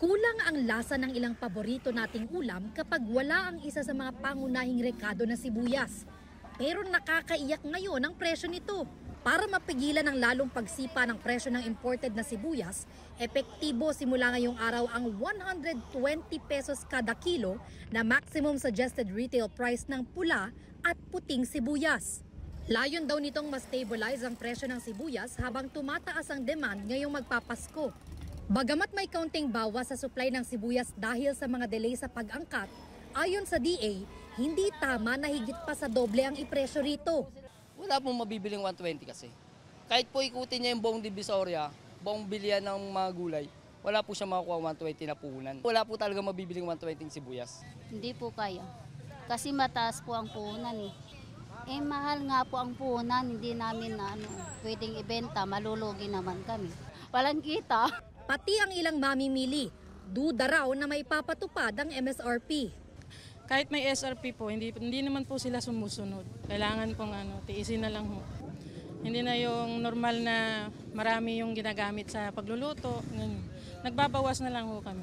Kulang ang lasa ng ilang paborito nating ulam kapag wala ang isa sa mga pangunahing rekado na sibuyas. Pero nakakaiyak ngayon ang presyo nito. Para mapigilan ang lalong pagsipa ng presyo ng imported na sibuyas, epektibo simula ngayong araw ang 120 pesos kada kilo na maximum suggested retail price ng pula at puting sibuyas. Layon daw nitong mas stabilize ang presyo ng sibuyas habang tumataas ang demand ngayong magpapasko. Bagamat may kaunting bawas sa supply ng sibuyas dahil sa mga delay sa pag-angkat, ayon sa DA, hindi tama na higit pa sa doble ang ipresyo rito. Wala pong mabibiling 120 kasi. Kahit po ikutin niya yung buong Divisoria, buong bilihan ng mga gulay, wala po siya makukuha 120 na puhunan. Wala po talaga mabibiling 120 sibuyas. Hindi po kaya. Kasi mataas po ang puhunan eh. Mahal nga po ang puhunan, hindi namin pwedeng ibenta, malulugi naman kami. Walang kita. Pati ang ilang mamimili, duda raw na may papatupad ang MSRP. Kahit may SRP po, hindi naman po sila sumusunod. Kailangan pong tiisin na lang ho. Hindi na yung normal na marami yung ginagamit sa pagluluto. Nagbabawas na lang ho kami.